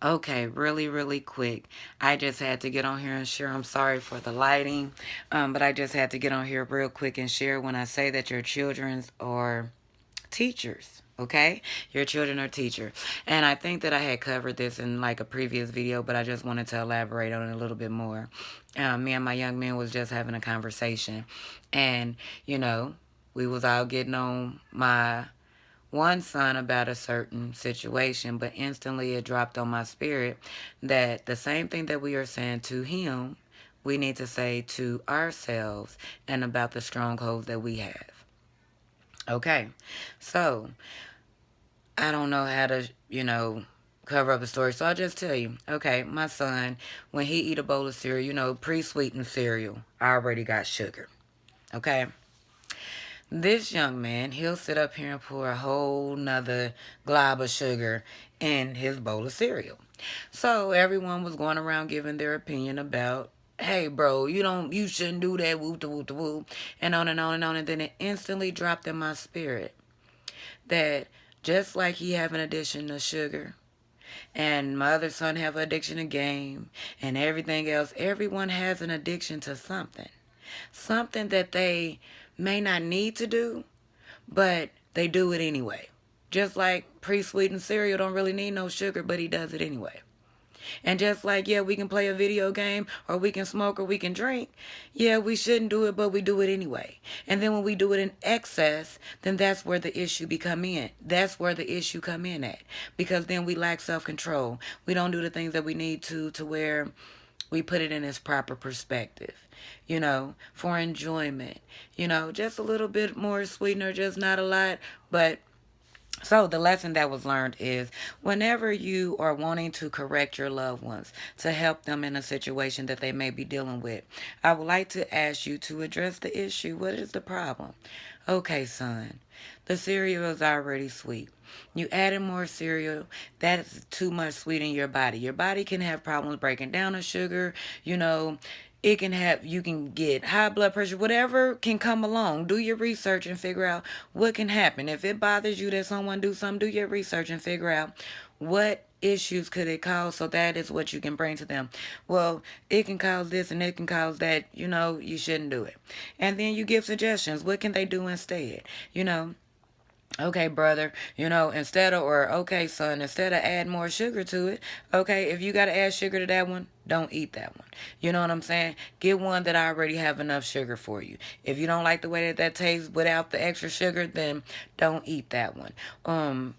Okay, really, really quick. I just had to get on here and share. I'm sorry for the lighting, but I just had to get on here real quick and share when I say that your children's are teachers. Okay, your children are teachers, and I think that I had covered this in like a previous video, but I just wanted to elaborate on it a little bit more. Me and my young man was just having a conversation, and you know, we was all getting on my one son about a certain situation, but instantly it dropped on my spirit that the same thing that we are saying to him, we need to say to ourselves and about the strongholds that we have. Okay, so I don't know how to, cover up the story, so I'll just tell you. Okay, my son, when he eat a bowl of cereal, pre-sweetened cereal, I already got sugar. Okay, this young man, he'll sit up here and pour a whole nother glob of sugar in his bowl of cereal. So everyone was going around giving their opinion about, hey bro, you shouldn't do that, whoop the whoop the whoop, and on and on and on. And then it instantly dropped in my spirit that just like he have an addiction to sugar, and my other son have an addiction to game and everything else, everyone has an addiction to something. Something that they may not need to do, but they do it anyway. Just like pre-sweetened cereal don't really need no sugar, but he does it anyway. And just like, yeah, we can play a video game or we can smoke or we can drink. Yeah, we shouldn't do it, but we do it anyway. And then when we do it in excess, then that's where the issue become in. That's where the issue come in at. Because then we lack self-control. We don't do the things that we need to where we put it in its proper perspective, for enjoyment, just a little bit more sweetener, just not a lot. But so the lesson that was learned is whenever you are wanting to correct your loved ones to help them in a situation that they may be dealing with, I would like to ask you to address the issue. What is the problem? Okay, son, the cereal is already sweet. You added more cereal, that is too much sweet in your body. Your body can have problems breaking down the sugar, you know, you can get high blood pressure, whatever can come along. Do your research and figure out what can happen. If it bothers you that someone do something, do your research and figure out what issues could it cause, so that is what you can bring to them. Well, it can cause this and it can cause that, you shouldn't do it. And then you give suggestions. What can they do instead? you know Okay, brother, or okay, son, instead of add more sugar to it, okay, if you got to add sugar to that one, don't eat that one. You know what I'm saying? Get one that I already have enough sugar for you. If you don't like the way that tastes without the extra sugar, then don't eat that one.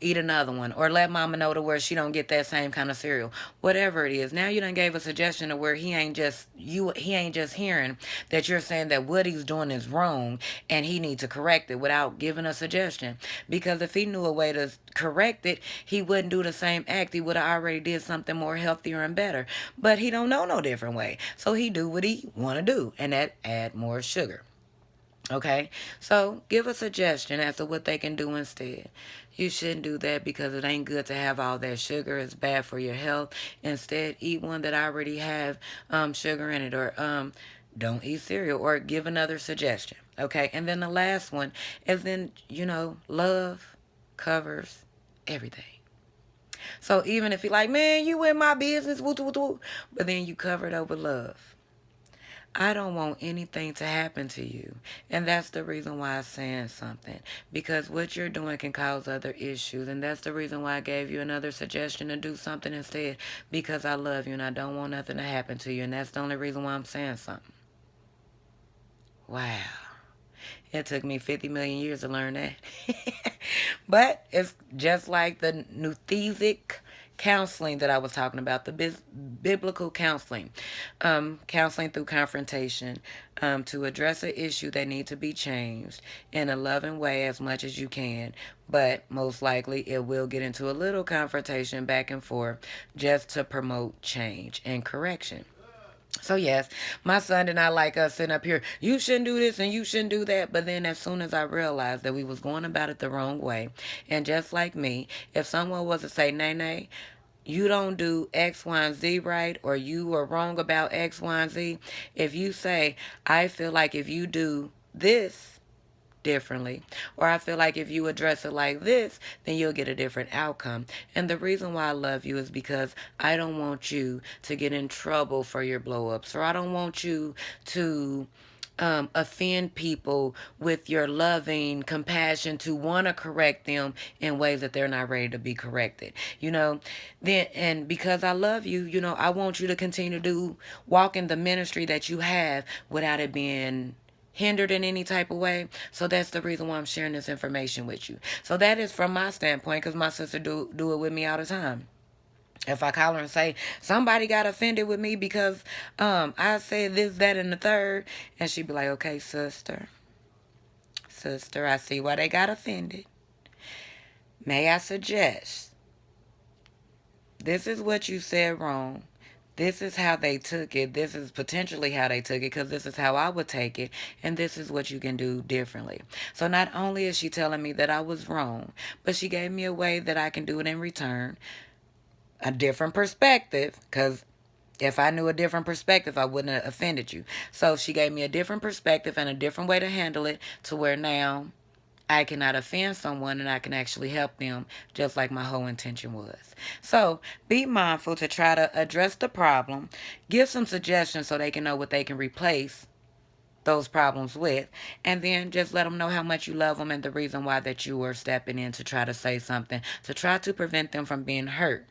Eat another one, or let mama know to where she don't get that same kind of cereal. Whatever it is. Now you done gave a suggestion to where he ain't just hearing that you're saying that what he's doing is wrong and he needs to correct it without giving a suggestion. Because if he knew a way to correct it, he wouldn't do the same act. He would have already did something more healthier and better. But he don't know no different way. So he do what he want to do, and that add more sugar. Okay, so give a suggestion as to what they can do instead. You shouldn't do that because it ain't good to have all that sugar. It's bad for your health. Instead, eat one that already have sugar in it, or don't eat cereal, or give another suggestion. Okay, and then the last one is then love covers everything. So even if you're like, man, you in my business, woo, woo, woo, but then you cover it up with love. I don't want anything to happen to you. And that's the reason why I'm saying something. Because what you're doing can cause other issues. And that's the reason why I gave you another suggestion to do something instead. Because I love you and I don't want nothing to happen to you. And that's the only reason why I'm saying something. Wow. It took me 50 million years to learn that. But it's just like the Nuthesic counseling that I was talking about, the biblical counseling, counseling through confrontation, to address an issue that needs to be changed in a loving way as much as you can. But most likely it will get into a little confrontation back and forth just to promote change and correction. So yes, my son did not like us sitting up here, you shouldn't do this and you shouldn't do that. But then as soon as I realized that we was going about it the wrong way, and just like me, if someone was to say, nay, nay, you don't do X, Y, and Z right, or you are wrong about X, Y, and Z. If you say, I feel like if you do this, differently. Or I feel like if you address it like this, then you'll get a different outcome. And the reason why I love you is because I don't want you to get in trouble for your blow ups, or I don't want you to offend people with your loving compassion to want to correct them in ways that they're not ready to be corrected. Then, and because I love you, I want you to continue to walk in the ministry that you have without it being hindered in any type of way. So that's the reason why I'm sharing this information with you. So that is from my standpoint, because my sister do it with me all the time. If I call her and say somebody got offended with me because I said this, that, and the third, and she'd be like, okay, sister, I see why they got offended. May I suggest, this is what you said wrong. This is how they took it. This is potentially how they took it, because this is how I would take it. And this is what you can do differently. So not only is she telling me that I was wrong, but she gave me a way that I can do it in return. A different perspective, because if I knew a different perspective, I wouldn't have offended you. So she gave me a different perspective and a different way to handle it, to where now I cannot offend someone and I can actually help them, just like my whole intention was. So be mindful to try to address the problem, give some suggestions so they can know what they can replace those problems with, and then just let them know how much you love them and the reason why that you were stepping in to try to say something to try to prevent them from being hurt.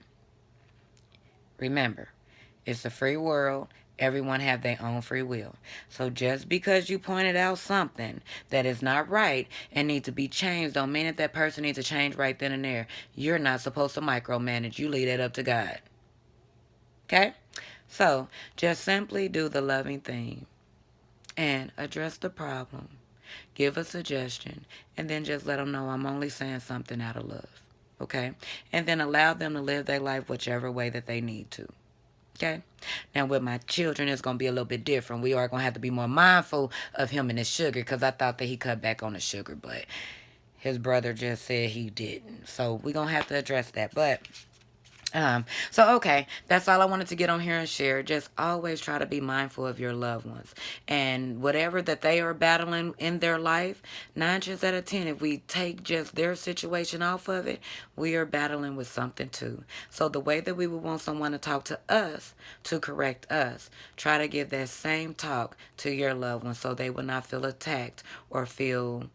Remember, it's a free world. Everyone have their own free will. So just because you pointed out something that is not right and needs to be changed don't mean that that person needs to change right then and there. You're not supposed to micromanage. You leave that up to God. Okay? So just simply do the loving thing and address the problem. Give a suggestion, and then just let them know I'm only saying something out of love. Okay? And then allow them to live their life whichever way that they need to. Okay? Now, with my children, it's going to be a little bit different. We are going to have to be more mindful of him and his sugar, because I thought that he cut back on the sugar, but his brother just said he didn't. So we're going to have to address that. But okay, that's all I wanted to get on here and share. Just always try to be mindful of your loved ones, and whatever that they are battling in their life, 9 times out of 10, if we take just their situation off of it, we are battling with something too. So the way that we would want someone to talk to us to correct us, try to give that same talk to your loved ones, so they will not feel attacked or feel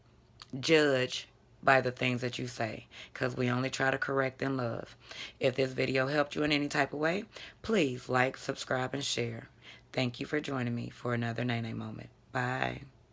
judged by the things that you say, because we only try to correct in love. If this video helped you in any type of way, please like, subscribe, and share. Thank you for joining me for another Nene moment. Bye.